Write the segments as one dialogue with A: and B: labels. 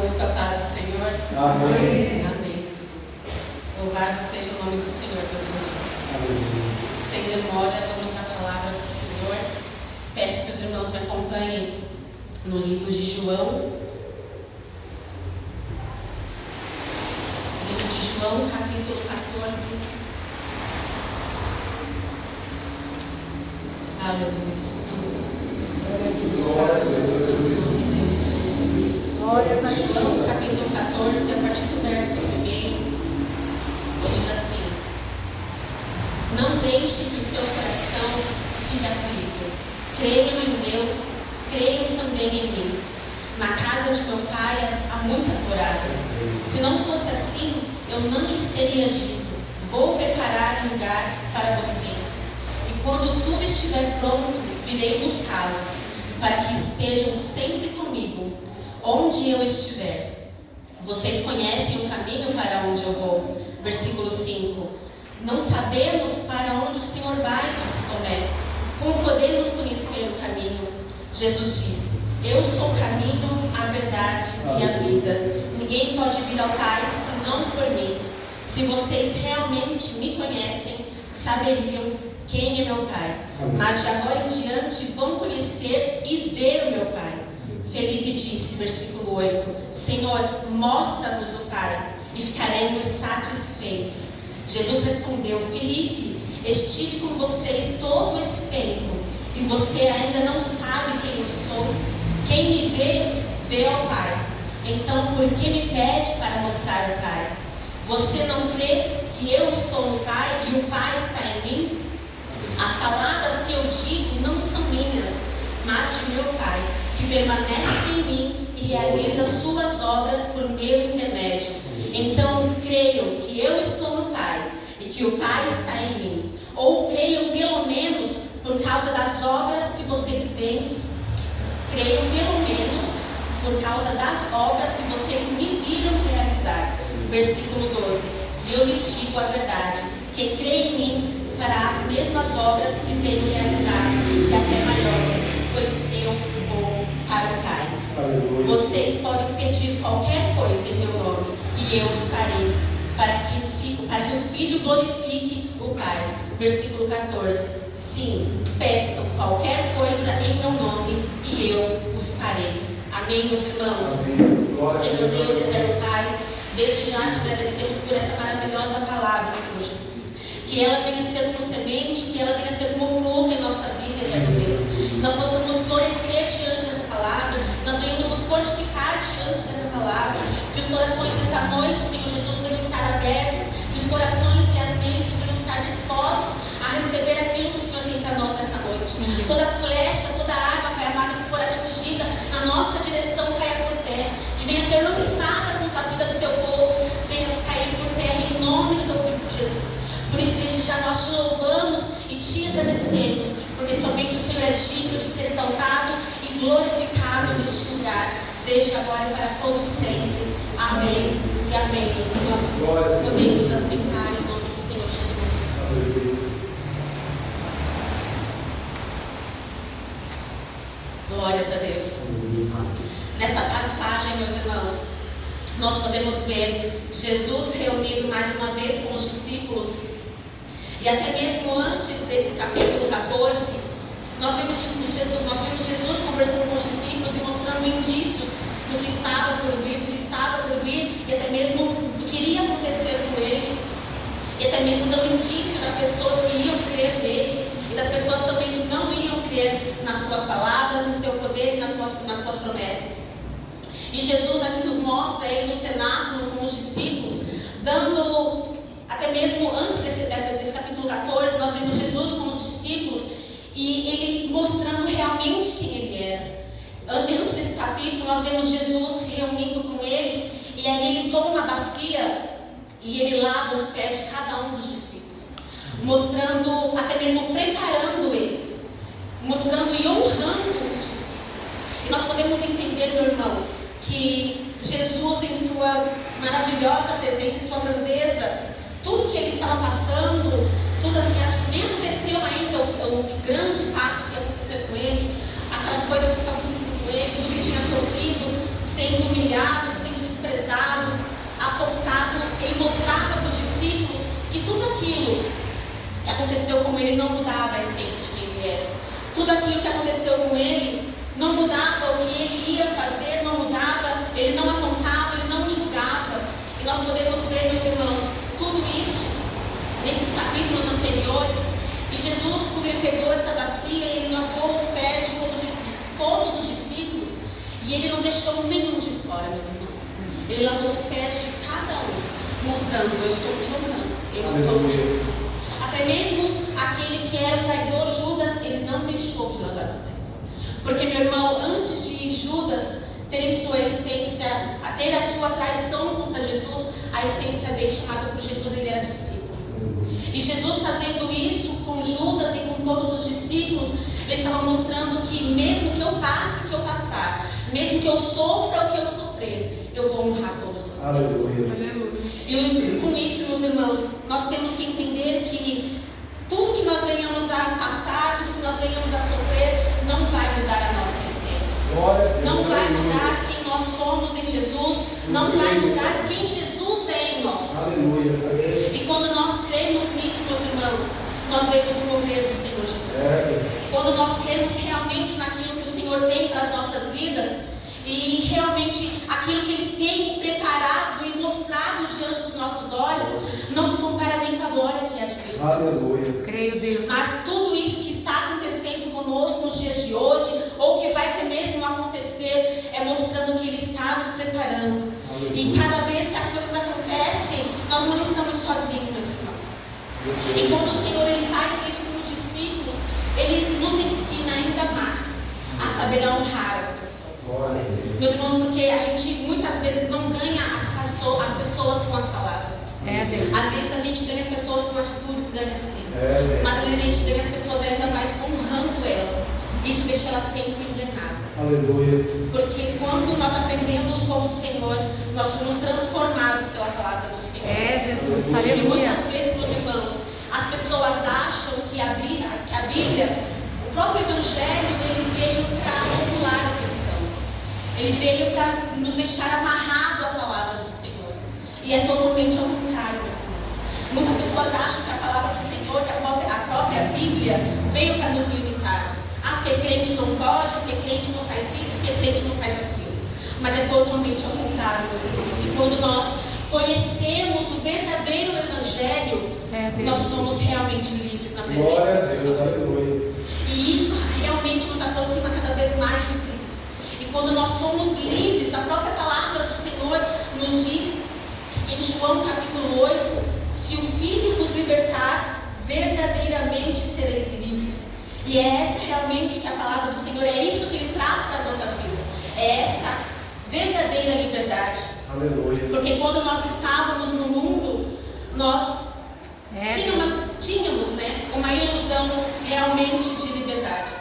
A: todos com a paz do Senhor.
B: Amém.
A: Amém, Jesus. Louvado seja o nome do Senhor, meus irmãos.
B: Amém.
A: Sem demora, vamos à palavra do Senhor. Peço que os irmãos me acompanhem no livro de João. Livro de João, capítulo 14. Aleluia, Jesus.
B: Glória a Deus.
A: Glórias a Deus. João, capítulo 14, a partir do verso 1, que diz assim: Não deixe que o seu coração fique aflito. Creiam em Deus, creiam também em mim. Na casa de meu pai há muitas moradas. Se não fosse assim, eu não lhes teria dito: vou preparar um lugar para vocês. E quando tudo estiver pronto, virei buscá-los, para que estejam sempre comigo, onde eu estiver. Vocês conhecem o caminho para onde eu vou. Versículo 5. Não sabemos para onde o Senhor vai, disse Tomé. Como podemos conhecer o caminho? Jesus disse: Eu sou o caminho, a verdade e a vida. Ninguém pode vir ao Pai senão por mim. Se vocês realmente me conhecem, saberiam quem é meu Pai. Mas de agora em diante vão conhecer e ver o meu Pai. Felipe disse, versículo 8: Senhor, mostra-nos o Pai e ficaremos satisfeitos. Jesus respondeu: Felipe, estive com vocês todo esse tempo e você ainda não sabe quem eu sou? Quem me vê, vê ao Pai. Então, por que me pede para mostrar o Pai? Você não crê que eu estou no Pai e o Pai está em mim? As palavras que eu digo não são minhas, mas de meu Pai, que permanece em mim e realiza suas obras por meu intermédio. Então creiam que eu estou no Pai e que o Pai está em mim. Ou creiam pelo menos por causa das obras que vocês veem. Creiam pelo menos por causa das obras que vocês me viram realizar. Versículo 12. E eu lhes digo a verdade: quem crê em mim fará as mesmas obras que tenho realizado, e até maiores, pois eu vou para o Pai.
B: Aleluia.
A: Vocês podem pedir qualquer coisa em meu nome, e eu os farei, para que o Filho glorifique o Pai. Versículo 14. Sim, peçam qualquer coisa em meu nome, e eu os farei. Amém, meus irmãos? Senhor Deus, eterno Pai, desde já te agradecemos por essa maravilhosa palavra, Senhor Jesus. Que ela venha ser como semente, que ela venha ser como fruto em nossa vida, eterno Deus. Que nós possamos florescer diante dessa palavra, que nós venhamos nos fortificar diante dessa palavra. Que os corações desta noite, Senhor Jesus, venham estar abertos, que os corações e as mentes venham estar dispostos a receber aquilo que o Senhor tem para nós nessa noite. Toda flecha, toda água, Pai amado, que for atingida na nossa direção, caia por terra. Que venha ser lançada contra a vida do teu povo, venha cair por terra em nome do teu Filho Jesus. Por isso, desde já nós te louvamos e te agradecemos, porque somente o Senhor é digno de ser exaltado e glorificado neste lugar, desde agora e para todo sempre. Amém e amém, meus irmãos. Podemos assentar em nome do Senhor Jesus. Glórias a Deus. Nessa passagem, meus irmãos, nós podemos ver Jesus reunido mais uma vez com os discípulos. E até mesmo antes desse capítulo 14, nós vimos Jesus conversando com os discípulos e mostrando indícios do que estava por vir, e até mesmo do que iria acontecer com ele, e até mesmo dando indício das pessoas que iam crer nele, e das pessoas também que não iam crer nas suas palavras, no teu poder e nas tuas promessas. E Jesus aqui nos mostra ele no cenáculo com os discípulos, dando... Até mesmo antes desse capítulo 14, nós vimos Jesus com os discípulos e ele mostrando realmente quem ele era. Antes desse capítulo, nós vemos Jesus se reunindo com eles e aí ele toma uma bacia e ele lava os pés de cada um dos discípulos, mostrando, até mesmo preparando eles, mostrando e honrando os discípulos. E nós podemos entender, meu irmão, que Jesus, em sua maravilhosa presença, em sua grandeza, tudo que ele estava passando, tudo que nem aconteceu ainda, o grande fato que ia acontecer com ele, aquelas coisas que estavam acontecendo com ele, tudo que ele tinha sofrido, sendo humilhado, sendo aconteceu com ele não mudava a essência de quem ele era. Tudo aquilo que aconteceu com ele não mudava o que ele ia fazer, não mudava, ele não apontava, ele não julgava. E nós podemos ver, meus irmãos, tudo isso nesses capítulos anteriores. E Jesus, quando ele pegou essa bacia, ele lavou os pés de todos os discípulos, e ele não deixou nenhum de fora, meus irmãos. Ele lavou os pés de cada um, mostrando: eu estou te honrando, eu estou te honrando. Até mesmo aquele que era o traidor, Judas, ele não deixou de lavar os pés. Porque, meu irmão, antes de Judas ter em sua essência, a ter a sua traição contra Jesus, a essência dele, chamada por Jesus, ele era discípulo. E Jesus, fazendo isso com Judas e com todos os discípulos, ele estava mostrando que mesmo que eu passe o que eu passar, mesmo que eu sofra o que eu sofrer, eu vou honrar todos vocês.
B: Aleluia.
A: E com isso, meus irmãos, nós temos que entender que tudo que nós venhamos a passar, tudo que nós venhamos a sofrer, não vai mudar a nossa essência. Não vai mudar quem nós somos em Jesus, não vai mudar quem Jesus é em nós.
B: Aleluia.
A: E quando nós cremos nisso, meus irmãos, nós vemos o mover do Senhor Jesus. Quando nós cremos realmente naquilo que o Senhor tem para as nossas vidas, e realmente aquilo que Ele tem preparado e mostrado diante dos nossos olhos, não se compara nem com a glória que é de Deus.
B: Aleluia.
C: Creio, Deus.
A: Mas tudo isso que está acontecendo conosco nos dias de hoje, ou que vai ter mesmo acontecer, é mostrando que Ele está nos preparando.
B: Aleluia.
A: E cada vez que as coisas acontecem, nós não estamos sozinhos, meus irmãos. E quando o Senhor ele faz isso com os discípulos, Ele nos ensina ainda mais a saber honrar as pessoas. Meus irmãos, porque a gente muitas vezes não ganha as pessoas com as palavras.
C: Deus.
A: Às vezes a gente ganha as pessoas com atitudes, ganha sim. Mas às vezes a gente ganha as pessoas ainda mais honrando ela. Isso deixa ela sempre engrenada.
B: Aleluia.
A: Porque quando nós aprendemos com o Senhor, nós somos transformados pela palavra do Senhor.
C: Jesus,
A: E
C: aleluia.
A: muitas vezes, meus irmãos, as pessoas acham que a Bíblia, o próprio Evangelho, ele veio para regular a questão. Ele veio para nos deixar amarrado à palavra do Senhor. E é totalmente ao contrário, meus irmãos. Muitas pessoas acham que a palavra do Senhor, que a própria Bíblia, veio para nos limitar. Porque crente não pode, porque crente não faz isso, porque crente não faz aquilo. Mas é totalmente ao contrário, meus irmãos. E quando nós conhecemos o verdadeiro Evangelho, nós somos realmente livres na presença do Senhor. E isso realmente nos aproxima cada vez mais de Cristo. E quando nós somos livres, a própria palavra do Senhor nos diz, em João capítulo 8, se o Filho vos libertar, verdadeiramente sereis livres. E é essa realmente que a palavra do Senhor, é isso que Ele traz para as nossas vidas. É essa verdadeira liberdade.
B: Aleluia.
A: Porque quando nós estávamos no mundo, nós tínhamos uma ilusão realmente de liberdade.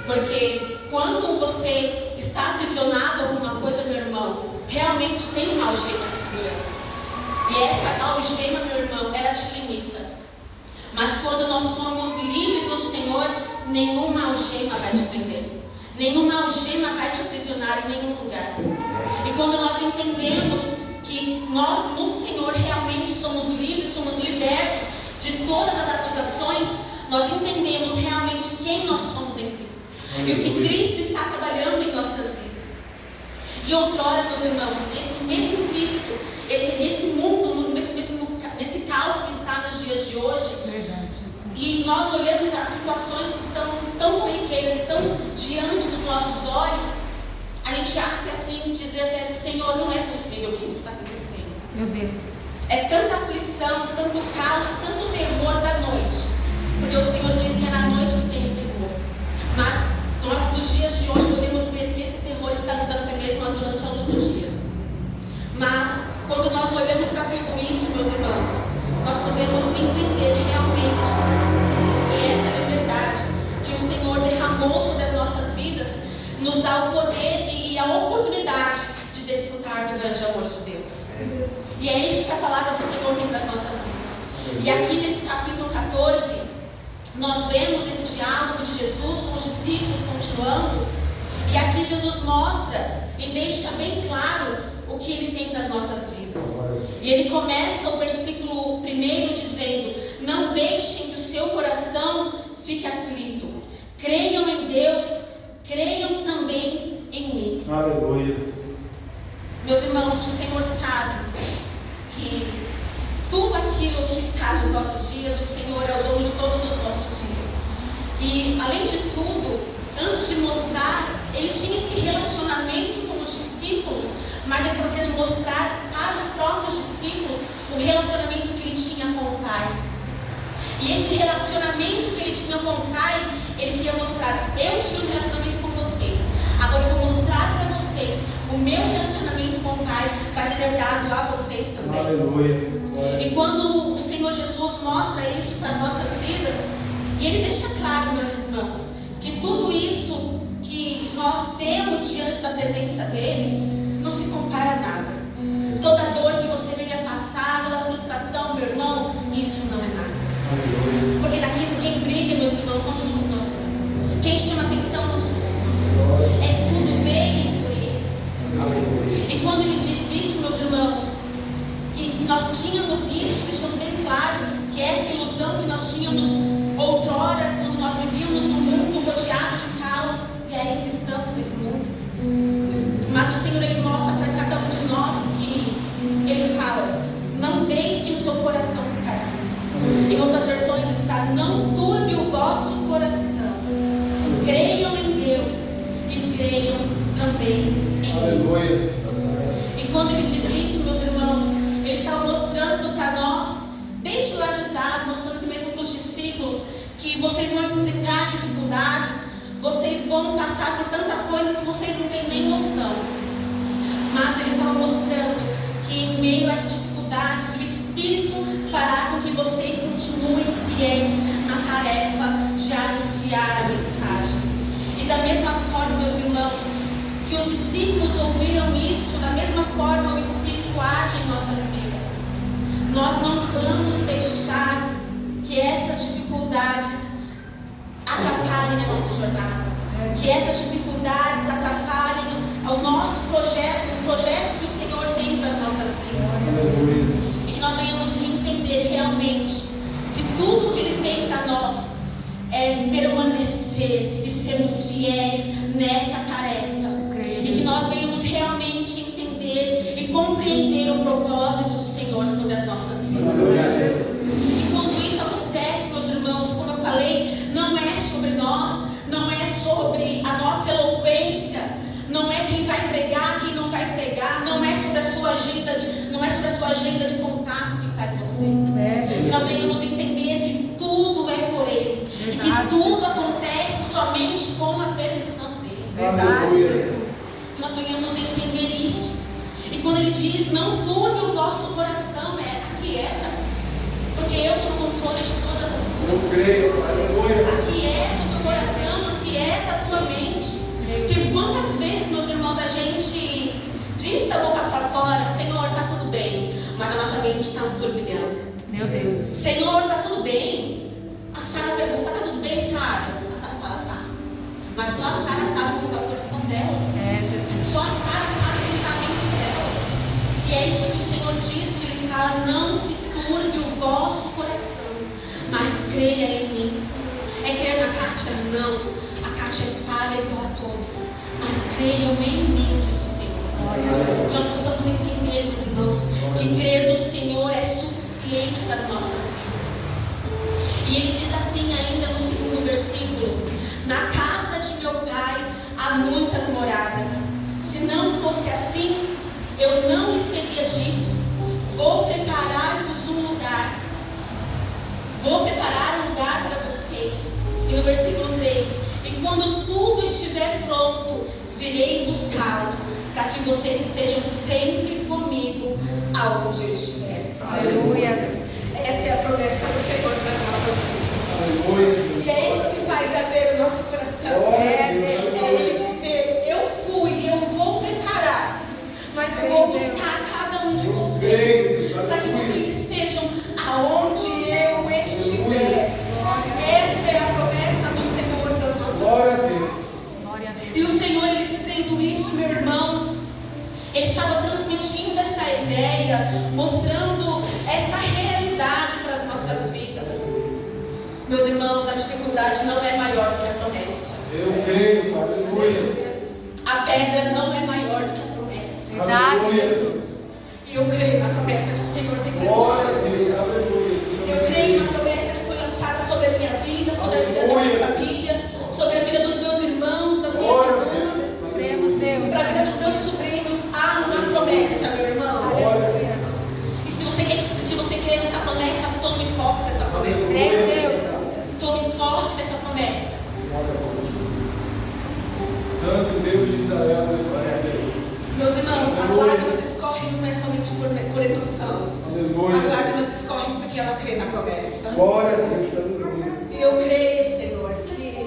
A: Porque quando você está aprisionado a alguma coisa, meu irmão, realmente tem uma algema te segurando. E essa algema, meu irmão, ela te limita. Mas quando nós somos livres no Senhor, nenhuma algema vai te prender. Nenhuma algema vai te aprisionar em nenhum lugar. E quando nós entendemos que nós no Senhor realmente somos livres, somos libertos de todas as acusações, nós entendemos realmente quem nós somos em Cristo. E o que Cristo está trabalhando em nossas vidas. E outrora, meus irmãos, esse mesmo Cristo, nesse mundo, nesse caos que está nos dias de hoje, e nós olhamos as situações que estão tão corriqueiras, tão diante dos nossos olhos, a gente acha que assim, dizer até, Senhor, não é possível que isso está acontecendo.
C: Meu Deus.
A: É tanta aflição, tanto caos, tanto terror da noite. Porque o Senhor diz que é na noite que tem o terror. Mas nós, nos dias de hoje, podemos ver que esse terror está andando até mesmo durante a luz do dia. Mas, quando nós olhamos para tudo isso, meus irmãos, nós podemos entender realmente que essa liberdade que o Senhor derramou sobre as nossas vidas nos dá o poder e a oportunidade de desfrutar do grande amor de Deus. E é isso que a palavra do Senhor tem para as nossas vidas. E aqui nesse capítulo 14, nós vemos esse diálogo de Jesus com os discípulos continuando. E aqui Jesus mostra e deixa bem claro o que Ele tem para as nossas vidas. E Ele começa o versículo 1 dizendo: não deixem que o seu coração fique aflito. Creiam em Deus, creiam também em mim.
B: Aleluia.
A: Meus irmãos, o Senhor sabe que tudo aquilo que está nos nossos dias, o Senhor é o dono de todos os nossos dias. E, além de tudo, antes de mostrar, Ele tinha esse relacionamento com os discípulos, mas Ele estava querendo mostrar para os próprios discípulos o relacionamento que Ele tinha com o Pai. E esse relacionamento que Ele tinha com o Pai, Ele queria mostrar: eu tinha um relacionamento com vocês, agora eu vou mostrar para vocês o meu relacionamento com o Pai vai ser dado a vocês também.
B: Aleluia.
A: E quando o Senhor Jesus mostra isso para as nossas vidas, e Ele deixa claro, meus irmãos, que tudo isso que nós temos diante da presença dEle não se compara a nada. Toda dor que você venha passar, toda frustração, meu irmão, isso não é nada. Porque daquilo quem brilha, meus irmãos, não somos nós. Quem chama atenção não somos nós. É tudo bem por Ele. E quando Ele diz isso, meus irmãos, que nós tínhamos isso, deixando bem claro que essa ilusão que nós tínhamos outrora, quando nós vivíamos num mundo rodeado de caos, e ainda estamos nesse mundo. Mas o Senhor, Ele mostra para cada um de nós que Ele fala: não deixe o seu coração ficar aflito. Em outras versões está: não turbe o vosso coração. Creiam em Deus e creiam também em mim. E quando Ele diz isso, meus irmãos, Ele está mostrando para nós, desde lá de trás, mostrando que mesmo para os discípulos, que vocês vão enfrentar dificuldades, vocês vão passar por tantas coisas que vocês não têm nem noção. Mas Ele estava mostrando que em meio a essas dificuldades, o Espírito fará com que vocês continuem fiéis na tarefa de anunciar a mensagem. E da mesma forma, meus irmãos, que os discípulos ouviram isso, da mesma forma o Espírito age em nossas vidas. Nós não vamos deixar que essas dificuldades atrapalhem a nossa jornada, que essas dificuldades atrapalhem ao nosso projeto, o projeto que o Senhor tem para as nossas vidas. E que nós venhamos entender realmente que tudo que Ele tem para nós é permanecer e sermos fiéis nessa tarefa. E que nós venhamos realmente entender e compreender o propósito do Senhor sobre as nossas vidas. E quando isso acontece, meus irmãos, como eu falei, não é sobre nós, não é sobre a nossa eloquência, não é quem vai pregar, quem não vai pregar, não é sobre a sua agenda de contato que faz você. Que nós venhamos entender que tudo é por Ele e que tudo acontece somente com a permissão dEle. Que nós venhamos entender isso. E quando Ele diz: não turbe o vosso coração, aquieta, porque eu estou no controle de todas as coisas. Aquieta o teu coração, aquieta a tua mente. Porque quantas vezes, meus irmãos, a gente diz da boca para fora: Senhor, está tudo bem, mas a nossa mente está turbilhando.
C: Meu Deus.
A: Senhor, está tudo bem. A Sara pergunta: está tudo bem, Sara? A Sara fala: tá. Mas só a Sara sabe como está o coração dela.
C: Jesus.
A: Só a Sara sabe como está a mente dela. E é isso que o Senhor diz, que Ele fala: não se turbe o vosso coração, mas creia em mim. É crer na Kátia? Não. A Kátia é falha igual a todos, mas creiam em mim, diz o Senhor. Que nós possamos entender, meus irmãos, que crer no Senhor é suficiente para as nossas vidas. E Ele diz assim ainda no segundo versículo: na casa de meu Pai há muitas moradas. Se não fosse assim, eu não lhes teria dito: vou preparar-vos um lugar. Vou preparar um lugar para vocês. E no versículo 3: e quando tudo estiver pronto, virei buscá-los, para que vocês estejam sempre comigo aonde eu estiver.
C: Aleluia.
A: Essa é a promessa do Senhor para as nossas vidas. E é isso que faz arder o nosso coração. É Ele dizer: eu fui, eu vou preparar, mas eu vou buscar cada um de vocês, para que vocês estejam aonde eu estiver. Essa é a promessa do Senhor para as nossas vidas. E o Senhor, Ele dizendo isso, meu irmão, Ele estava transmitindo essa ideia, mostrando essa realidade para as nossas vidas. dificuldade não é maior do que a promessa.
B: Eu creio, aleluia.
A: A pedra não é maior do que a promessa.
C: Verdade, Jesus.
A: E eu creio na promessa que o Senhor tem
B: Glória a
A: preparado.
B: Deus, aleluia.
A: Eu creio na promessa que foi lançada sobre a minha vida, sobre a vida da minha família, sobre a vida dos meus irmãos, das minhas irmãs,
C: Cremos, Deus.
A: para a vida dos meus sobrinhos. Há uma promessa, meu irmão.
C: Aleluia.
A: E se você crê nessa promessa, tome posse dessa promessa.
C: Creio, Deus.
A: Tome posse dessa promessa.
B: Santo Deus de Israel, glória a Deus.
A: Meus irmãos, as lágrimas escorrem não é somente por emoção.
B: Aleluia.
A: As lágrimas escorrem porque ela crê na promessa.
B: Glória a Deus, aleluia.
A: E eu creio, Senhor, que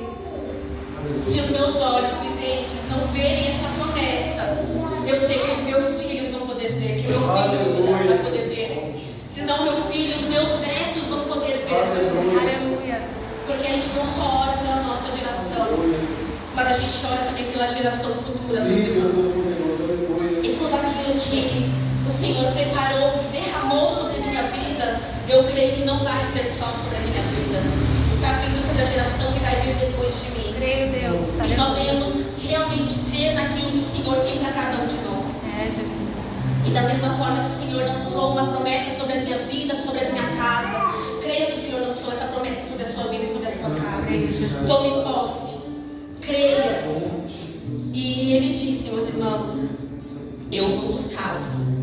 A: se os meus olhos viventes não verem essa promessa, eu sei que os meus filhos vão poder ver, que meu filho vai poder ver. Se não meu filho, os meus netos vão poder ver essa promessa.
C: Aleluia.
A: Porque a gente não só ora pela nossa geração, mas a gente ora também pela geração futura, meus irmãos. E tudo aquilo que o Senhor preparou e derramou sobre a minha vida, eu creio que não vai ser só sobre a minha vida. Está vindo sobre a geração que vai vir depois de mim.
C: Creio, Deus.
A: Que nós venhamos realmente crer naquilo que o Senhor tem para cada um de nós.
C: É, Jesus.
A: E da mesma forma que o Senhor lançou uma promessa sobre a minha vida, sobre a minha casa, creia que o Senhor lançou essa promessa sobre a sua vida e sobre a sua casa. Tome posse. Creia. E Ele disse, meus irmãos, eu vou buscá-los.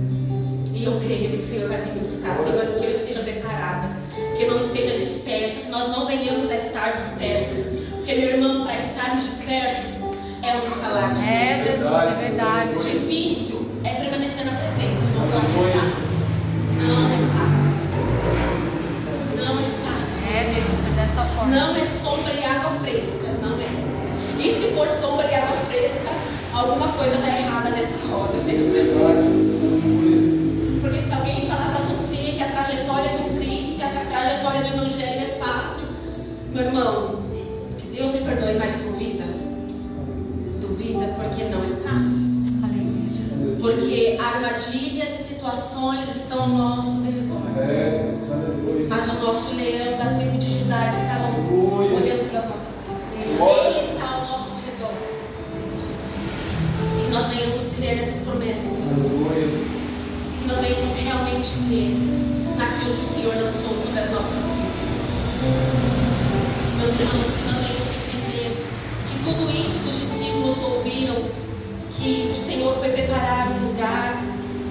A: E eu creio que o Senhor vai vir me buscar, Senhor, que eu esteja preparada, que eu não esteja dispersa, que nós não venhamos a estar dispersos. Porque, meu irmão, para estarmos dispersos é um escalar de
C: É,
A: Deus.
C: Jesus, é verdade.
A: Difícil é permanecer na presença do irmão. Não é fácil. Não é fácil. Não é fácil.
C: É, Deus, é dessa forma.
A: Não é sombra e água fresca. Não é. E se for sombra e água fresca, alguma coisa está errada nessa roda, eu tenho certeza. Porque se alguém falar para você que a trajetória com Cristo, que a trajetória do Evangelho é fácil, meu irmão, que Deus me perdoe, mas duvida. Duvida porque não é fácil.
C: Aleluia, Jesus.
A: Porque armadilhas e situações estão ao nosso redor. Mas o nosso leão da tribo de Judá está olhando para as nossas vidas. Ele está ao nosso redor. E nós venhamos crer nessas promessas, meus irmãos. Que nós venhamos realmente crer naquilo que o Senhor lançou sobre as nossas vidas. Meus irmãos, que nós venhamos entender que tudo isso que os discípulos ouviram, que o Senhor foi preparar um lugar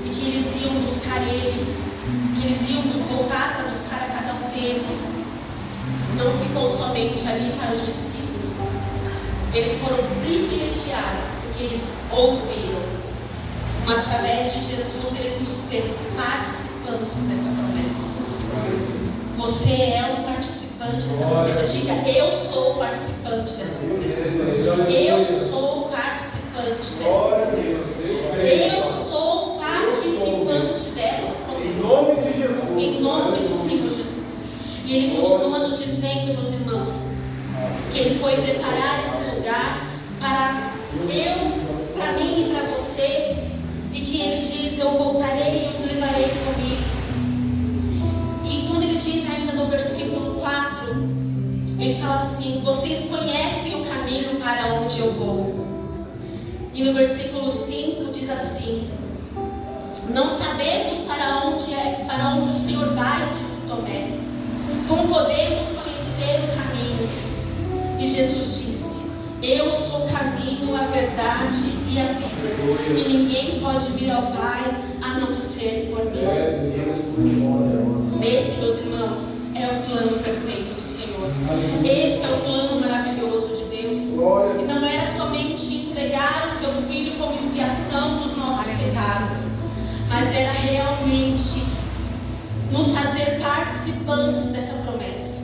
A: e que eles iam buscar Ele, que eles iam voltar para buscar a cada um deles, não ficou somente ali para os discípulos. Eles foram privilegiados porque eles ouviram. Mas através de Jesus Ele nos fez participantes dessa promessa. Você é um participante dessa promessa. Diga, eu sou participante dessa promessa. Eu sou participante dessa promessa. Eu sou participante dessa promessa.
B: Em nome de Jesus.
A: Em nome do Senhor Jesus. E Ele continua nos dizendo, meus irmãos, que Ele foi preparar esse lugar para mim e para você. E que Ele diz, eu voltarei e os levarei comigo. E quando Ele diz ainda no versículo 4, Ele fala assim, vocês conhecem o caminho para onde eu vou. E no versículo 5 diz assim, não sabemos para onde o Senhor vai, disse Tomé. Como podemos conhecer o caminho? E Jesus disse, eu sou o caminho, a verdade e a vida. E ninguém pode vir ao Pai a não ser por mim. Esse, meus irmãos, é o plano perfeito do Senhor. Esse é o plano maravilhoso de Deus. E não era somente entregar o seu Filho como expiação dos nossos pecados, mas era realmente nos fazer participantes dessa promessa.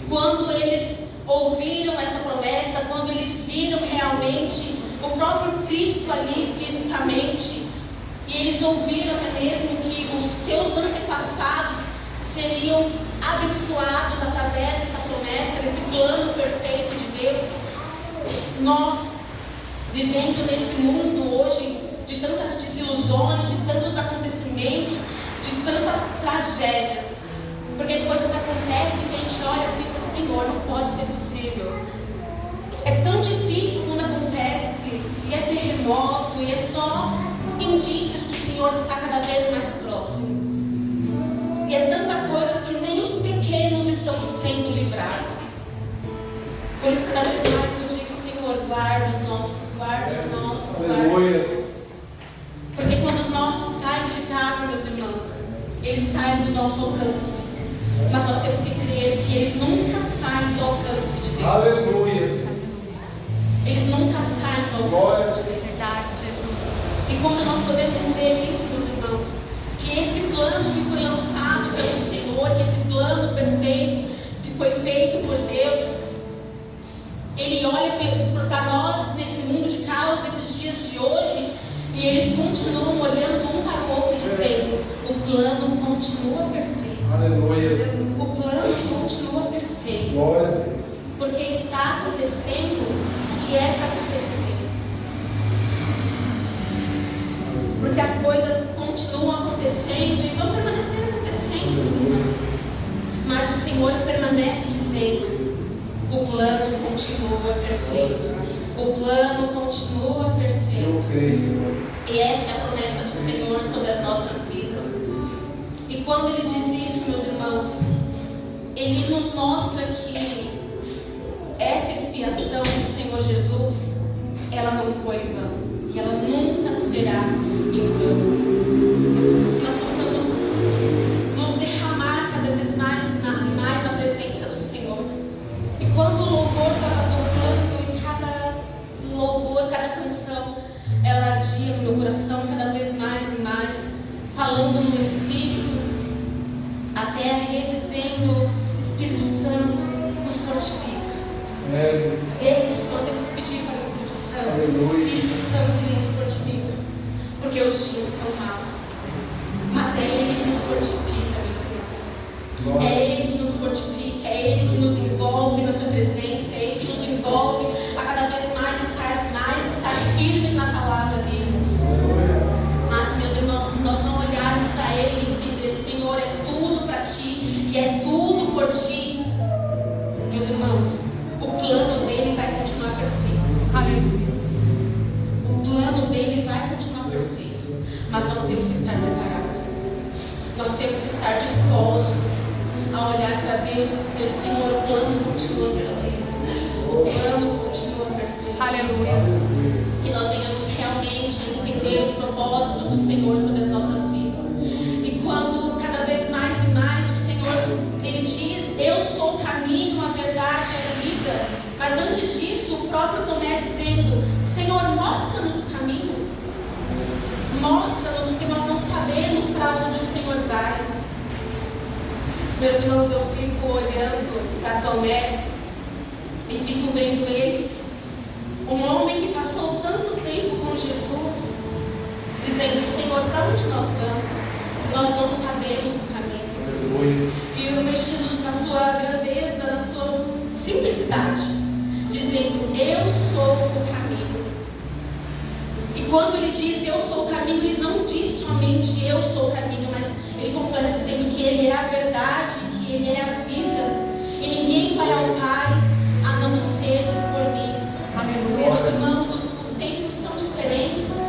A: Quando eles ouviram essa promessa, quando eles viram realmente o próprio Cristo ali fisicamente, e eles ouviram até mesmo que os seus antepassados seriam abençoados através dessa promessa, desse plano perfeito de Deus. Nós, vivendo nesse mundo hoje de tantas desilusões, de tantos acontecimentos, de tantas tragédias, porque coisas acontecem que a gente olha assim, Senhor, não pode ser possível. É tão difícil quando acontece, e é terremoto, e é só indícios que o Senhor está cada vez mais próximo. E é tanta coisa que nem os pequenos estão sendo livrados. Por isso, cada vez mais eu digo, Senhor, guarda os nossos, guarda os nossos, guarda os nossos. Porque quando os nossos saem de casa, meus irmãos, eles saem do nosso alcance. Mas nós temos que crer que eles nunca saem do alcance de Deus.
B: Aleluia.
A: Eles nunca saem do alcance de Deus.
C: Verdade, Jesus.
A: E quando nós podemos ver isso, meus irmãos, que esse plano que foi lançado pelo Senhor, que esse plano perfeito que foi feito por Deus, Ele olha para nós nesse mundo de caos, nesses dias de hoje, e eles continuam olhando um para o outro e dizendo: o plano continua perfeito.
B: Aleluia.
A: O plano continua perfeito.
B: Glória a Deus.
A: Porque está acontecendo o que é para acontecer. Porque as coisas continuam acontecendo e vão permanecer acontecendo, meus irmãos. Mas o Senhor permanece dizendo: o plano continua perfeito. O plano continua perfeito.
B: Eu creio.
A: E essa é a promessa do Senhor sobre as nossas vidas. E quando Ele diz isso, meus irmãos, Ele nos mostra que essa expiação do Senhor Jesus, ela não foi em vão. E ela nunca será em vão. Que nós possamos nos derramar cada vez mais e mais na presença do Senhor. E quando o louvor estava tocando, e cada louvor, cada canção, ela ardia no meu coração cada vez mais e mais, falando no Espírito, até a rede dizendo: Espírito Santo, nos fortifica. É isso que nós temos que pedir para o Espírito Santo.
B: Aleluia.
A: Espírito Santo que nos fortifica. Porque os dias são maus. Mas é Ele que nos fortifica, meus irmãos. É Ele que nos fortifica, é Ele que nos envolve nessa presença, é Ele que nos envolve a cada vez mais estar firmes na palavra dele. Mas, meus irmãos, se nós não olharmos para Ele e entender: Senhor, é tudo para Ti e é tudo por Ti, meus irmãos, o plano dele vai continuar perfeito.
C: Aleluia.
A: O plano dele vai continuar perfeito. Mas nós temos que estar preparados. Nós temos que estar dispostos a olhar para Deus e dizer: Senhor, o plano continua perfeito. O plano continua perfeito.
C: Aleluia.
A: Que nós venhamos realmente entender os propósitos do Senhor sobre as nossas vidas. E quando cada vez mais e mais o Senhor, Ele diz: eu sou o caminho, a verdade e a vida. Mas antes disso, o próprio Tomé dizendo: Senhor, mostra-nos o caminho. Mostra-nos, porque nós não sabemos para onde o Senhor vai. Meus irmãos, eu fico olhando para Tomé e fico vendo ele, um homem que passou tanto tempo com Jesus, dizendo: Senhor, para onde nós vamos, se nós não sabemos o caminho? E eu vejo Jesus na sua grandeza, na sua simplicidade, dizendo: eu sou o caminho. E quando ele diz eu sou o caminho, ele não diz somente eu sou o caminho, mas ele completa dizendo que ele é a verdade, que ele é a vida, e ninguém vai ao Pai a não ser por mim.
C: Aleluia.
A: Meus irmãos, os tempos são diferentes.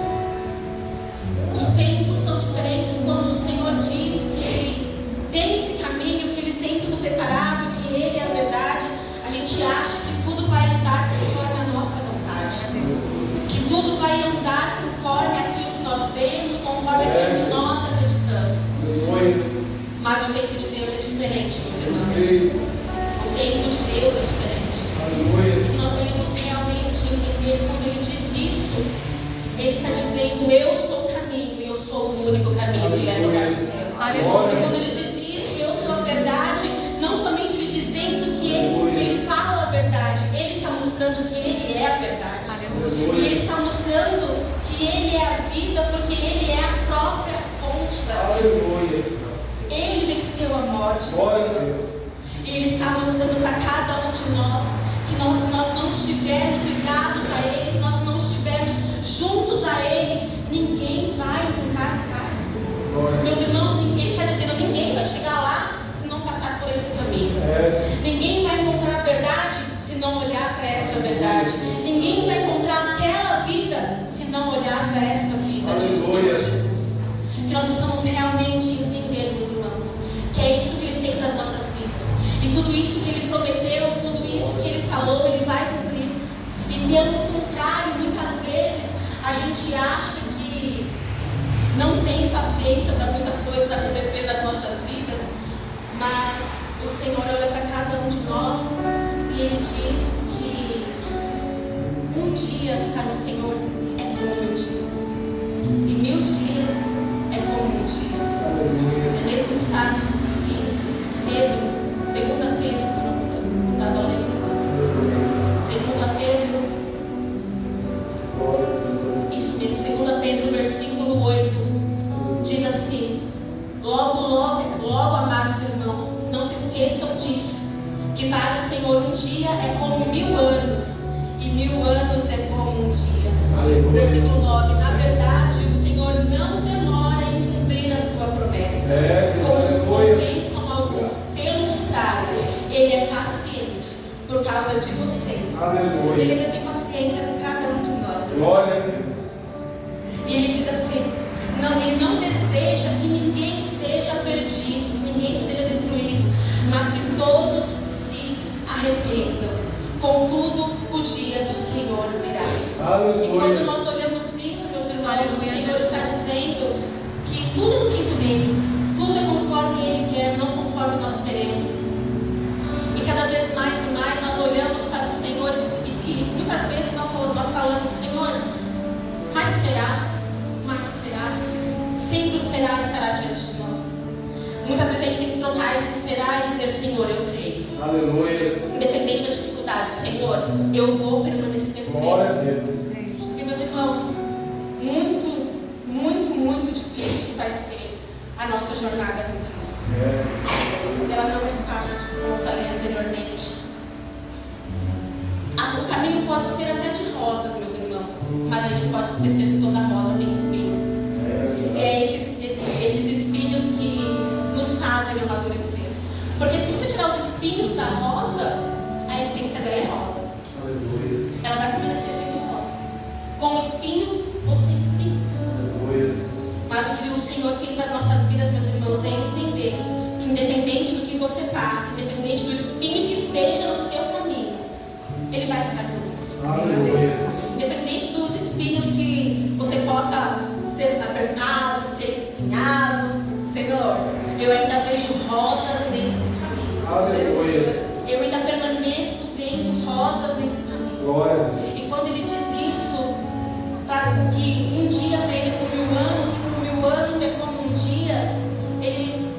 A: Os tempos são diferentes quando o Senhor diz que Ele tem esse caminho, que Ele tem tudo preparado, que Ele é a verdade. A gente acha que tudo vai andar conforme a nossa vontade, que tudo vai andar conforme aquilo que nós vemos, conforme aquilo que nós acreditamos. Mas o tempo de Deus é diferente, meus irmãos. O tempo de Deus é diferente. E que nós venhamos realmente entender quando Ele diz isso. Ele está dizendo: eu sou o caminho, e eu sou o único caminho que leva para o céu.
C: Aleluia.
A: E quando Ele diz isso, eu sou a verdade, não somente Ele dizendo que ele fala a verdade, Ele está mostrando que Ele é a verdade.
C: Aleluia.
A: E Ele está mostrando que Ele é a vida, porque Ele é a própria fonte da vida. Ele venceu a morte, meus irmãos. E Ele está mostrando para cada um de nós que se nós não estivermos ligados a Ele, que nós não estivermos juntos a Ele, ninguém vai encontrar o Pai. Meus irmãos, Ele está dizendo: ninguém vai chegar lá se não passar por esse caminho. Ninguém vai encontrar não olhar para essa verdade. Ninguém vai encontrar aquela vida se não olhar para essa vida, diz o Senhor Jesus. Que nós possamos realmente entender, meus irmãos, que é isso que Ele tem nas nossas vidas. E tudo isso que Ele prometeu, tudo isso que Ele falou, Ele vai cumprir. E pelo contrário, muitas vezes a gente acha que não tem paciência para muitas coisas acontecer nas nossas vidas, mas o Senhor olha para cada um de nós e Ele diz que um dia para o Senhor é como 1000 dias, e 1000 dias é como um dia. Você mesmo está em Pedro, 2 Pedro, se não estava lendo, 2 Pedro, isso mesmo, 2 Pedro, versículo 8, diz assim: logo, amados irmãos, não se esqueçam disso, que para o Senhor um dia é como 1000 anos, e 1000 anos é como um dia. Versículo 9: na verdade, o Senhor não demora em cumprir a sua promessa, como se pensam alguns. Pelo contrário, Ele é paciente por causa de vocês.
B: Aleluia.
A: Ele ainda tem paciência com cada um de nós.
B: Glória a Deus.
A: E Ele diz assim: Ele não deseja que ninguém seja perdido, que ninguém seja destruído, mas que todos se arrependam. Contudo, o dia do Senhor virá.
B: Aleluia.
A: E quando nós olhamos isso, meus irmãos, o Senhor está dizendo que tudo é no tempo dele, tudo é conforme Ele quer, não conforme nós queremos. E cada vez mais e mais nós olhamos para o Senhor e muitas vezes nós falamos: Senhor, mas será? Sempre o será estará diante de nós. Muitas vezes a gente tem que trocar esse será e dizer: Senhor, eu creio.
B: Aleluia.
A: Independente da dificuldade, Senhor, eu vou permanecer crendo.
B: Glória a Deus.
A: Porque, meus irmãos, muito difícil vai ser a nossa jornada com Cristo. Ela não é fácil, como eu falei anteriormente. O caminho pode ser até de rosas, meus irmãos, mas a gente pode esquecer que toda rosa tem espinho. É esses espinhos que nos fazem amadurecer. Porque se você tirar os espinhos da rosa, a essência dela é rosa.
B: Aleluia.
A: Ela vai permanecer sendo rosa, com espinho ou sem espinho.
B: Aleluia.
A: Mas o que o Senhor tem nas nossas vidas, meus irmãos, é entender que independente do que você passe, independente do espinho que esteja no seu caminho, Ele vai estar conosco.
B: Aleluia.
A: Independente dos espinhos que você possa ser apertado, ser espinhado, Senhor, eu ainda vejo rosas nesse caminho.
B: Aleluia.
A: Eu ainda permaneço vendo rosas nesse caminho.
B: Glória a Deus.
A: E quando Ele diz isso, para que um dia para Ele é como 1000 anos, e como 1000 anos é como um dia, Ele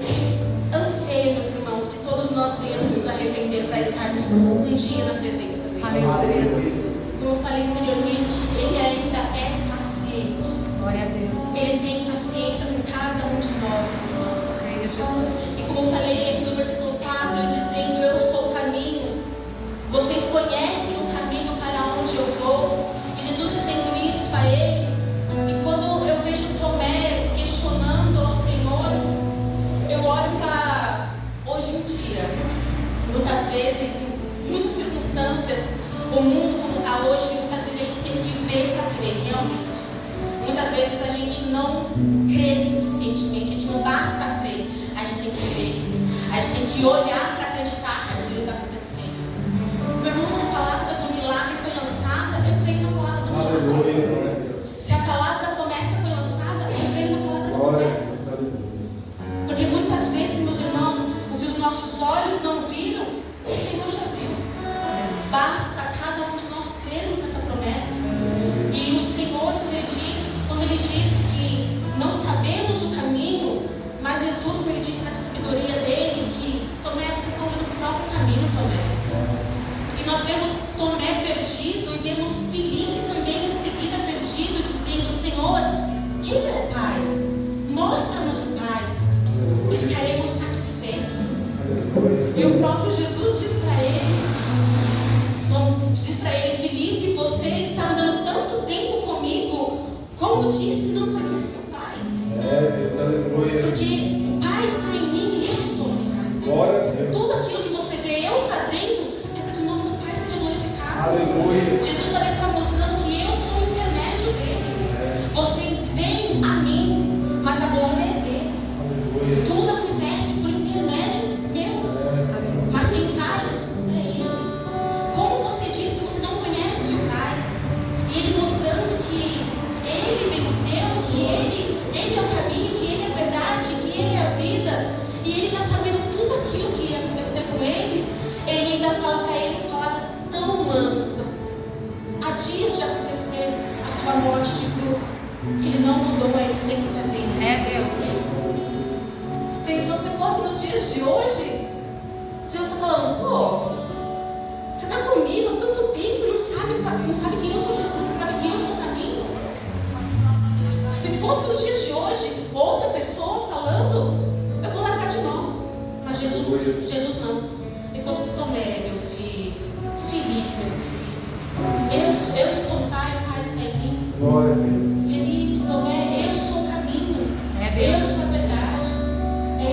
A: anseia, meus irmãos, que todos nós venhamos nos arrepender para estarmos um dia na presença dEle.
C: Aleluia.
A: Como eu falei anteriormente, Ele ainda é paciente.
C: Glória a Deus.
A: Ele tem paciência com cada um de nós, meus irmãos.
C: Creia, Jesus.
A: E como eu falei aqui no versículo 4, Ele dizendo: eu sou o caminho, vocês conhecem o caminho para onde eu vou. E Jesus dizendo isso a eles. E quando eu vejo Tomé questionando ao Senhor, eu olho para hoje em dia. Muitas vezes, em muitas circunstâncias, o mundo como está hoje, muitas vezes a gente tem que ver para crer realmente. Muitas vezes a gente não crê suficientemente, a gente não basta crer, a gente tem que ver, a gente tem que olhar para acreditar que aquilo está acontecendo. Meu irmão, se a palavra do milagre foi lançada, eu creio na palavra do milagre.
B: Aleluia.
A: Se a palavra da promessa foi lançada, eu creio na palavra da promessa. Porque muitas vezes, meus irmãos, o que os nossos olhos não viram, o Senhor já viu. Basta cada um de nós crermos nessa promessa. E o Senhor, quando Ele diz que não sabemos o caminho, mas Jesus, como Ele disse nessa sabedoria dele, que Tomé, você está olhando para o próprio caminho, Tomé. E nós vemos Tomé perdido e vemos Filipe também em seguida perdido, dizendo: Senhor, quem é o Pai? Mostra-nos o Pai e ficaremos satisfeitos. E o próprio Jesus diz para ele, Filipe, você está andando tanto tempo comigo, como disse que não conhece o Pai.
B: Deus, aleluia.
A: Porque o Pai está em mim e eu estou no Pai.
B: Glória a Deus.
A: Tudo aquilo que você vê eu fazendo é para que o nome do Pai seja glorificado. E ele já sabendo tudo aquilo que ia acontecer com ele, ele ainda fala para eles palavras tão mansas. Há dias de acontecer a sua morte de cruz, ele não mudou a essência dele.
C: Deus.
A: Se pensou, se fosse nos dias de hoje, Jesus está falando, pô, você está comigo há tanto tempo e não sabe quem eu sou Jesus, não sabe quem eu sou o caminho. Se fosse nos dias de hoje, outra pessoa falando, eu vou largar de mão. Mas Jesus não. Ele falou, Tomé, meu filho, Felipe, meu filho, eu estou no Pai, o Pai está em mim.
B: Glória a Deus.
A: Felipe, Tomé, eu sou o caminho, eu sou a verdade.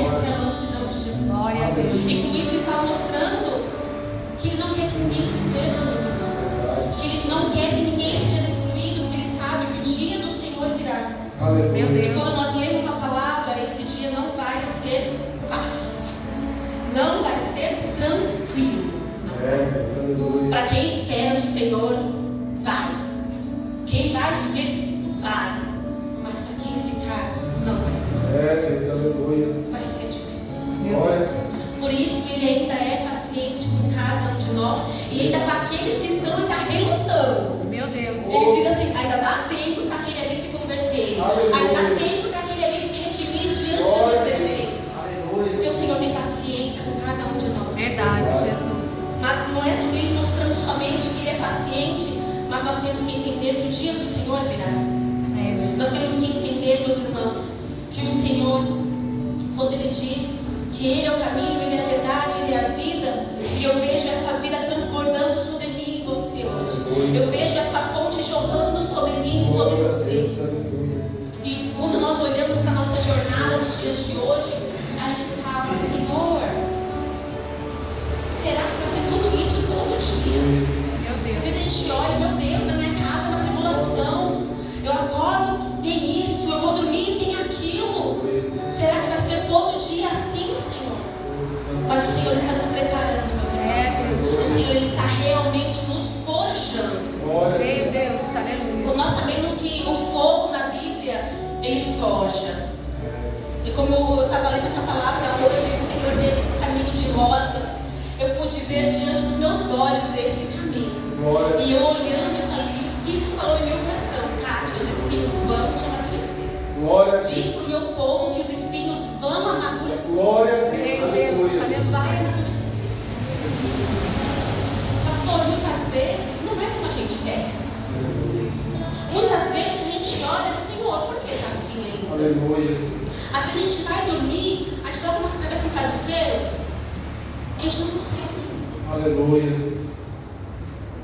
A: Essa é a mansidão de Jesus.
C: Glória a Deus.
A: E com isso ele estava mostrando que ele não quer que ninguém se perca, meus irmãos. Que ele não quer que ninguém seja destruído, porque ele sabe que o dia do Senhor virá.
B: Aleluia.
C: Meu
A: E
C: Deus.
A: quando nós lemos a palavra, esse dia não vai ser fácil. Não vai ser tranquilo. Não.
B: Deus, aleluia.
A: Para quem espera no Senhor, vai. Quem vai subir, vai. Mas para quem ficar, não vai ser fácil.
B: Deus, aleluia.
A: Vai ser difícil.
B: Glória.
A: Por isso ele ainda é paciente com cada um de nós e ainda com aqueles que estão ainda relutando.
C: Meu Deus.
A: Ele diz assim, ainda dá tempo para aquele ali se converter. Ainda dá tempo para aquele ali se redimir diante da minha presença. Porque o Senhor tem paciência com cada um de nós.
C: Verdade, Jesus.
A: Mas não é sobre ele mostrando somente que ele é paciente, mas nós temos que entender que o dia do Senhor virá. Nós temos que entender, meus irmãos, que o Senhor, quando Ele diz que Ele é o caminho, Ele é a verdade, Ele é a vida, e eu vejo essa vida transbordando sobre mim e você hoje. Eu vejo essa fonte jorrando sobre mim e sobre você. E quando nós olhamos para a nossa jornada nos dias de hoje, a gente fala, Senhor, será que vai ser tudo isso todo dia?
C: Meu
A: Às
C: Deus.
A: vezes a gente olha, meu Deus, na minha casa é uma tribulação. Eu acordo, tem isso, eu vou dormir, tem aquilo. Será que vai ser todo dia assim, Senhor? Mas o Senhor está nos preparando, meus irmãos. O Senhor Ele está realmente nos forjando.
C: Meu Deus,
A: Então
C: aleluia.
A: nós sabemos que o fogo na Bíblia, ele forja. E como eu estava lendo essa palavra hoje, o Senhor deu esse caminho de rosas. Eu pude ver diante dos meus olhos esse caminho. E eu olhando, eu falei, o Espírito falou em meu coração, Kátia, os espinhos vão te amadurecer. Diz para o meu povo que os espinhos vão amadurecer.
B: Glória a
C: Meu
B: Deus.
C: Deus,
B: Aleluia.
C: aleluia.
A: Vai amadurecer. Pastor, muitas vezes não é como a gente quer. Muitas vezes a gente olha, Senhor, por que está assim ainda?
B: Aleluia.
A: Às vezes a gente vai dormir, a gente coloca nossa cabeça no travesseiro, a gente não consegue dormir.
B: Aleluia.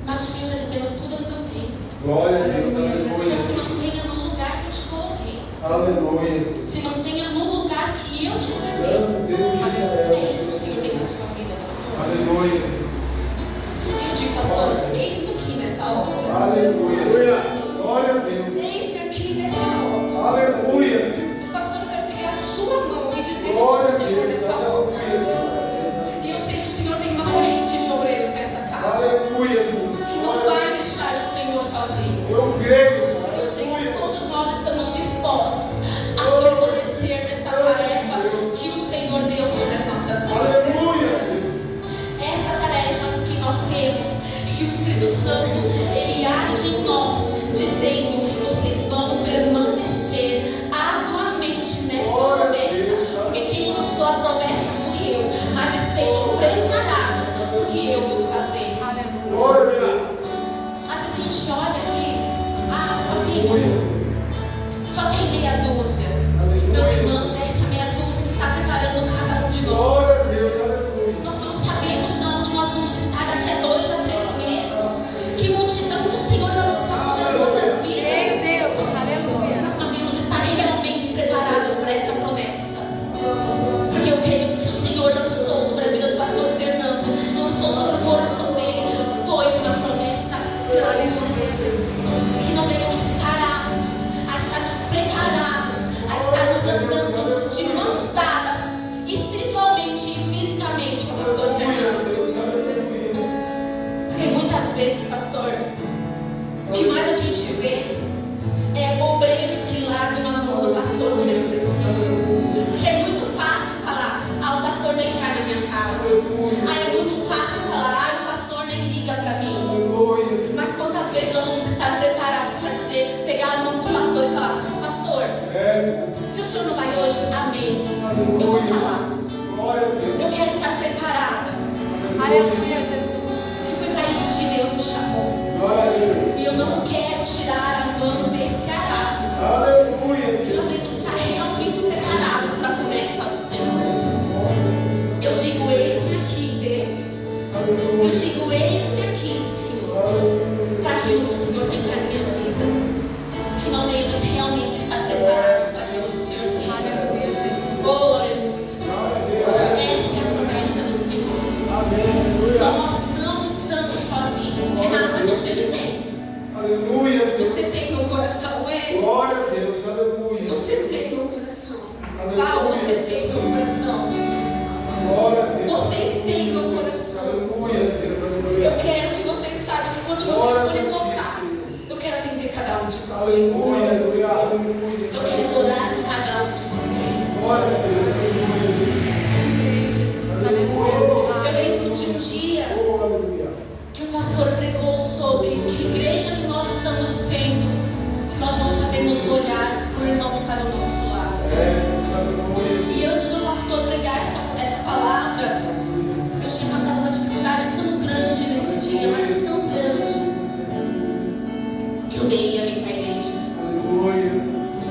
A: Mas o Senhor está dizendo, tudo é no teu tempo.
B: Glória a Deus.
A: Você
B: Aleluia.
A: se mantenha no lugar que eu te coloquei.
B: Aleluia.
A: Se mantenha no lugar que eu te levei.
B: Santo Deus de Israel.
A: É isso que o Senhor tem na sua vida, pastor.
B: Aleluia.
A: Eu digo, pastor, eis-me aqui nessa hora.
B: Aleluia. Glória a Deus.
A: Eis-me aqui nessa hora.
B: Aleluia.
A: Pastor, eu quero pegar a sua mão e dizer
B: Glória
A: para
B: a
A: o Senhor
B: Deus.
A: nessa hora.
B: Aleluia.
A: E eu sei que o Senhor tem uma corrente de obreiros nessa casa.
B: Aleluia.
A: Que não vai deixar o Senhor sozinho.
B: Eu creio.
A: Eu sei que todos nós estamos dispostos a permanecer nessa tarefa que o Senhor deu sobre as nossas vidas.
B: Aleluia.
A: Essa tarefa que nós temos e que o Espírito Santo, Ele arde em nós, dizendo que vocês vão permanecer arduamente nessa promessa. Porque quem lançou a promessa fui eu. Mas estejam preparados, porque eu vou fazer.
B: Glória a Deus.
A: Às vezes a gente olha aqui, só tem meia dúzia. Meus irmãos, é essa meia dúzia que está preparando cada um de nós.
B: Glória a Deus. Aleluia.
A: Nós não sabemos de onde nós vamos estar daqui a 2 a 3 meses. Que multidão do Senhor vai lançar sobre as nossas vidas.
C: Meu Deus, aleluia.
A: Mas nós devemos estar realmente preparados para essa promessa. Porque eu creio que o Senhor lançou sobre a vida do pastor Fernando, lançou sobre o coração dele. Foi uma promessa grande. Que nós devemos estar aptos, a estarmos preparados, a estarmos andando de mãos dadas, espiritualmente e fisicamente com o pastor Fernando. Porque muitas vezes, pastor, o que mais a gente vê é obreiros que largam a mão do pastor quando eles precisam. Porque é muito fácil falar, amém. Eu vou estar lá.
B: Glória a Deus.
A: Eu quero estar preparada.
C: Aleluia, Jesus.
A: E foi para isso que Deus me chamou.
B: Glória a Deus.
A: E eu não quero tirar a mão desse arado.
B: Aleluia.
A: Que nós devemos estar realmente preparados para a promessa do Senhor. Eu digo, eis-me aqui, Deus. Eu digo, eis-me aqui, Senhor. Para aquilo que o Senhor tem para a minha vida. Que nós devemos realmente estar preparados para aquilo que o Senhor tem.
C: Aleluia, Jesus.
A: Oh, aleluia. Essa é a promessa do Senhor. Nós não estamos sozinhos. Renata, você me tem.
B: Aleluia.
A: Você tem meu coração, é?
B: Glória a Deus. Aleluia.
A: Você tem meu coração. Val, você tem meu coração.
B: Glória a Deus.
A: Vocês têm meu coração.
B: Aleluia.
A: Eu quero que vocês saibam que quando meu telefone tocar, eu quero atender cada um de vocês.
B: Aleluia. Aleluia.
A: Eu quero orar por cada um de vocês.
B: Glória a Deus.
C: Creio, Jesus. Aleluia.
A: Eu lembro de um dia
B: Oh, aleluia.
A: que o pastor pregou sobre que igreja que nós estamos sendo, se nós não sabemos olhar para o irmão que está do nosso lado.
B: Aleluia.
A: E antes do pastor pregar essa palavra, eu tinha passado uma dificuldade tão grande nesse dia, mas tão grande, que eu nem ia vir para a igreja.
B: Aleluia.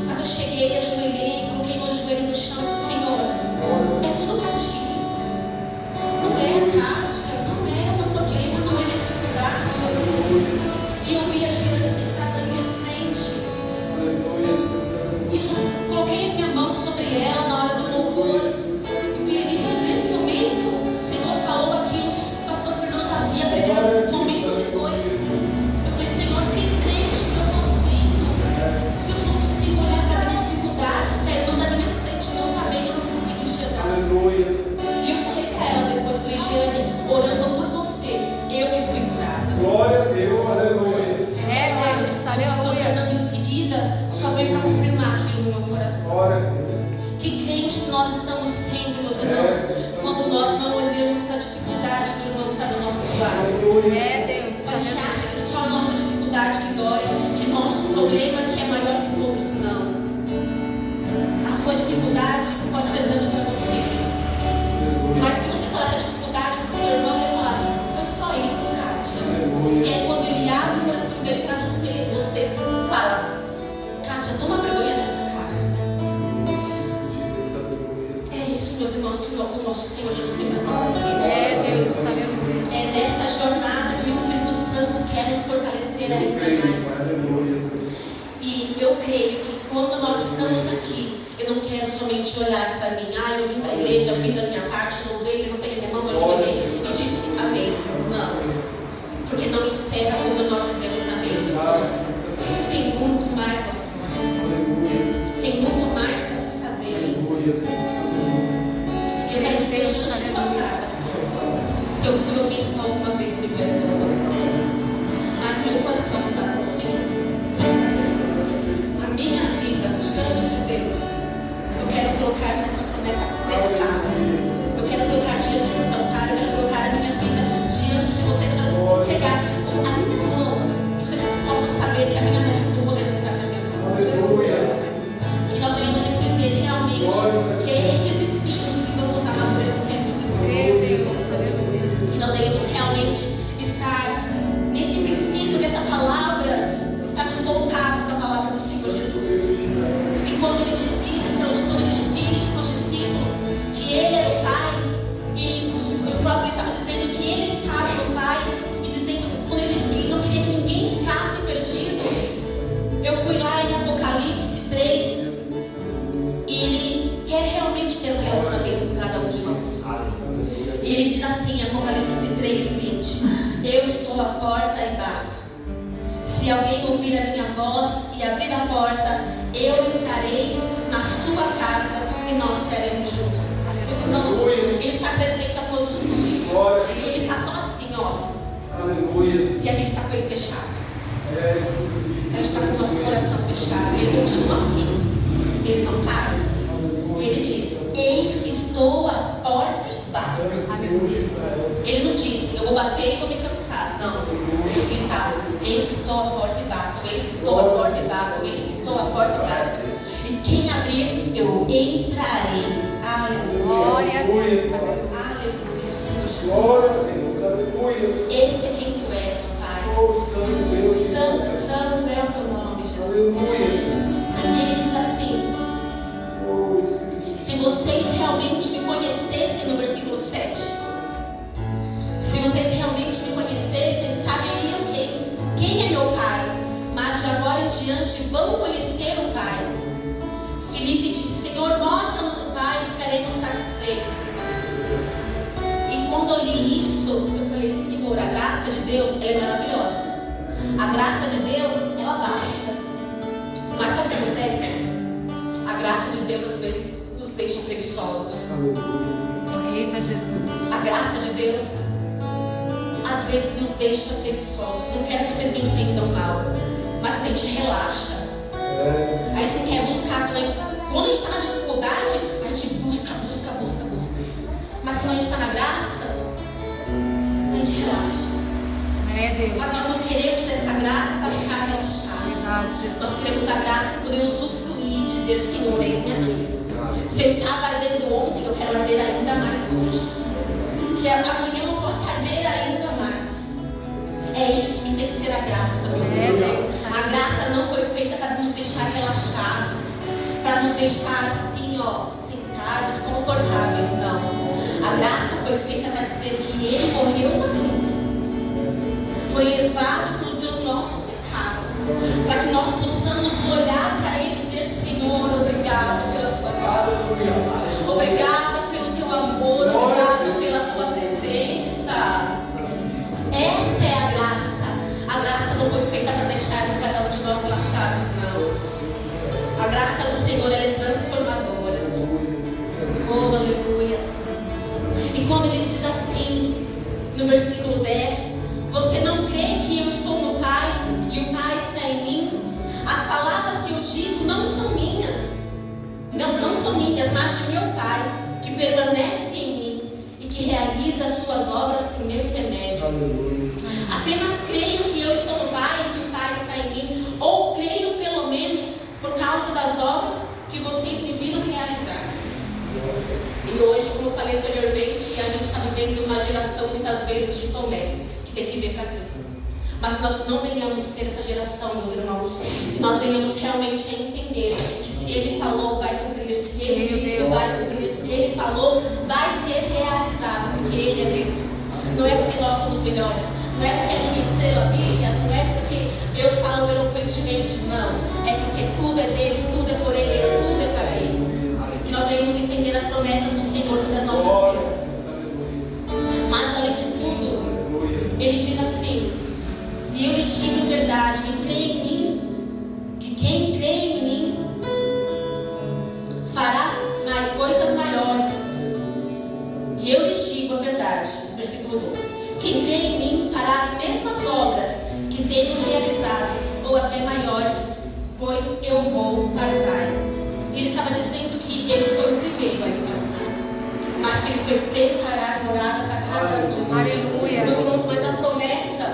A: Mas eu cheguei, ajoelhei, coloquei meu joelho no chão e disse, Senhor, é tudo para ti. Não é a caixa, não é o meu problema, não é a minha dificuldade. E eu vi a Giane sentada na minha frente. E eu coloquei a minha mão sobre ela na hora do louvor. E nesse momento, o Senhor falou aquilo que o pastor Fernando havia pregado momentos depois. Eu falei, Senhor, que crente que eu estou sendo? Se eu não consigo olhar para a minha dificuldade, se a irmã da minha frente não está bem, eu não consigo enxergar.
B: Aleluia.
A: E eu falei para ela depois, falei, Giane, orando por você, eu que fui curada.
B: Glória a Deus. Aleluia.
C: É, Deus.
A: Pastor
C: Aleluia.
A: Fernando em seguida só veio para confirmar aquilo no meu coração.
B: Glória a Deus.
A: Que crente que nós estamos sendo, meus irmãos, quando nós não olhamos para a dificuldade do irmão que está do nosso lado.
B: Aleluia.
C: É, Deus.
A: A gente
C: Aleluia.
A: acha que só a nossa dificuldade que dói, que nosso problema que é maior que todos, não. A sua dificuldade pode ser grande para você. Mas se você falar essa dificuldade para o seu irmão, ele vai falar, foi só isso, Kátia. E aí quando ele abre o coração dele para você, você fala, Kátia, toma vergonha dessa cara. É isso, meus irmãos, que o nosso Senhor Jesus tem para as nossas vidas.
C: É, Deus. Aleluia.
A: É nessa jornada que o Espírito Santo quer nos fortalecer ainda mais. E eu creio que quando nós estamos aqui, eu não quero somente olhar para mim, eu vim para a igreja, fiz a minha parte, louvei, levantei a minha mão, ajoelhei e disse amém. Não. Porque não encerra quando nós dizemos amém. Tem muito mais lá fora. Tem muito mais para se fazer ainda. E eu quero dizer, eu não te exaltar, pastor. Se eu fui omissa alguma vez, me perdoa. Mas meu coração está com o Senhor. A minha vida diante de Deus, eu quero colocar nessa casa. Eu quero colocar diante desse altar, eu quero colocar a minha vida diante de vocês. Eu quero entregar a minha mão, que vocês possam saber que a minha mão, vocês vão poder colocar na minha mão.
B: Aleluia.
A: Que nós venhamos entender realmente que é esses espinhos que vão nos amadurecer, meus
C: É,
A: irmãos.
C: Deus. Aleluia.
A: Que nós venhamos realmente estar nesse princípio dessa palavra, estarmos voltados para a palavra do Senhor Jesus. E quando ele disse isso para os discípulos, que ele era o Pai, e o próprio estava dizendo que ele estava no Pai, e dizendo, quando ele disse que ele não queria que ninguém ficasse perdido, eu fui lá em Apocalipse 3, e ele quer realmente ter um relacionamento com cada um de nós. E ele diz assim, Apocalipse 3:20, eu estou à porta e bato. Se alguém ouvir a minha voz e abrir a porta, eu entrarei na sua casa e nós seremos juntos. Meus irmãos, ele está presente a todos os momentos. Ele está só assim, ó.
B: Aleluia.
A: E a gente está com ele fechado.
B: É,
A: A gente está com o nosso coração fechado. Ele continua assim. Ele não para. E ele diz, eis que estou à porta e bato. Ele não disse, eu vou bater e vou me cansar. Não. Ele está, eis que estou à porta e bato. Eis que estou à porta e bato. Eis que estou à porta e bato. E quem abrir, eu entrarei
B: Aleluia, Pai.
A: Aleluia, Senhor Jesus.
B: Glória a Deus. Aleluia.
A: Esse é quem tu és, ó Pai.
B: Oh, Santo Deus.
A: Santo, santo é o teu nome, Jesus.
B: Aleluia.
A: E ele diz assim:
B: Oh, Espírito.
A: se vocês realmente me conhecessem, no versículo 7, se vocês realmente me conhecessem, saberiam quem é meu Pai, mas de agora em diante vão conhecer o Pai. Filipe disse: Senhor, mostra-nos o Pai e ficaremos satisfeitos. E quando eu li isso, eu falei: Senhor, a graça de Deus, ela é maravilhosa. A graça de Deus, ela basta. Mas sabe o que acontece? A graça de Deus às vezes nos deixa preguiçosos.
C: Eita Jesus.
A: A graça de Deus às vezes nos deixa preguiçosos. Não quero que vocês me entendam mal, mas a gente relaxa. A gente não quer buscar. Quando a gente está na dificuldade, a gente busca. Mas quando a gente está na graça, a gente relaxa.
C: É Deus.
A: Mas nós não queremos essa graça para ficar relaxados.
C: Verdade, Jesus.
A: Nós queremos a graça para poder usufruir e dizer: Senhor, eis-me aqui. Se eu estava ardendo ontem, eu quero arder ainda mais hoje. Que amanhã eu possa arder ainda mais. É isso que tem que ser a graça, meus irmãos. A graça não foi feita para nos deixar relaxados, para nos deixar assim, ó, sentados, confortáveis, não. A graça foi feita para dizer que Ele morreu na cruz, foi levado pelos nossos pecados, para que nós possamos olhar para Ele e dizer: Senhor, obrigado pela Tua graça, obrigado pelo Teu amor, obrigado pela Tua presença. Essa é a graça. A graça não foi feita para deixar cada um de nós relaxados, não. A graça do Senhor, ela é transformadora. Oh, aleluia. E quando Ele diz assim, no versículo 10, você não crê que eu estou no Pai e o Pai está em mim? As palavras que eu digo não são minhas, não são minhas, mas de meu Pai, que permanece em mim e que realiza as suas obras por meu intermédio. Apenas creiam que eu estou no Pai e que o Pai está em mim, ou creiam pelo menos por causa das obras que vocês me viram realizar. E hoje, como eu falei anteriormente, a gente está vivendo uma geração muitas vezes de Tomé, que tem que ver para Cristo. Mas que nós não venhamos ser essa geração, meus irmãos, que nós venhamos realmente a entender que se Ele falou, vai cumprir, se Ele disse, vai cumprir, se Ele falou, vai ser realizado, porque Ele é Deus. Não é porque nós somos melhores, não é porque a minha estrela brilha, não é porque eu falo eloquentemente, não. É porque tudo é dele, tudo é por Ele, tudo é para Ele. E nós venhamos entender as promessas do Senhor sobre as nossas vidas. Mas além de tudo, Ele diz assim: e eu lhes digo em verdade, que crê em mim, que quem crê em mim fará coisas maiores. E eu lhes digo a verdade, versículo 12: quem crê em mim fará as mesmas obras que tenho realizado, ou até maiores, pois eu vou para o Pai. Ele estava dizendo que ele foi o primeiro a ir para o Pai, mas que ele foi preparar morada para cada um de nós.
C: Aleluia.
A: Meus irmãos, mas a promessa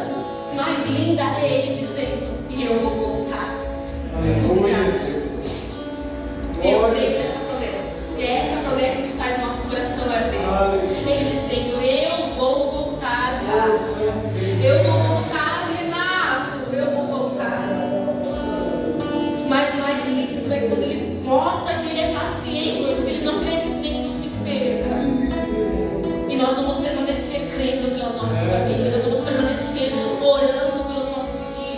A: mais linda é Ele dizendo: e eu vou voltar.
B: Aleluia.
A: Eu creio nessa promessa. E é essa promessa que faz nosso coração arder. Ele dizendo: eu vou voltar, Kátia. Eu vou voltar, Renato. Eu vou voltar. Mas mais lindo é quando Ele mostra que Ele é paciente, porque Ele não quer que nenhum se perca. E nós vamos permanecer crendo pela nossa família. Nós vamos permanecer orando pelos nossos filhos.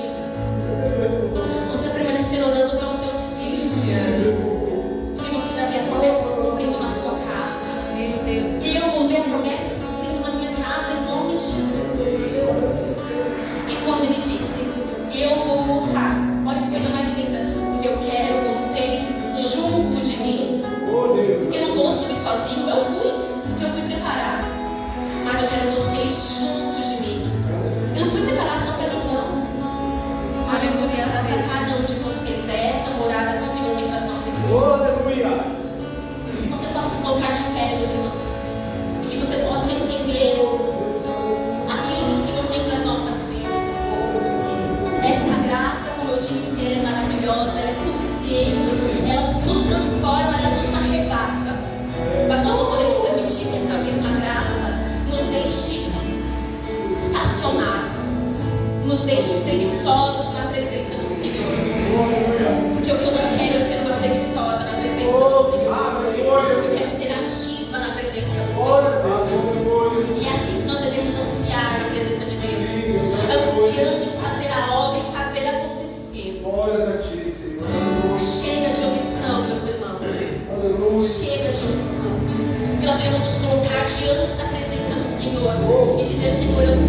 A: preguiçosos na presença do Senhor. Porque o que eu não quero é ser uma preguiçosa na presença do Senhor. Eu quero ser ativa na presença do Senhor. E é assim que nós devemos ansiar na presença de Deus. Ansiando em fazer a obra e fazer acontecer.
B: Glórias a ti, Senhor.
A: Chega de omissão, meus irmãos. Chega de omissão. Que nós devemos nos colocar diante da presença do Senhor e dizer: Senhor, eu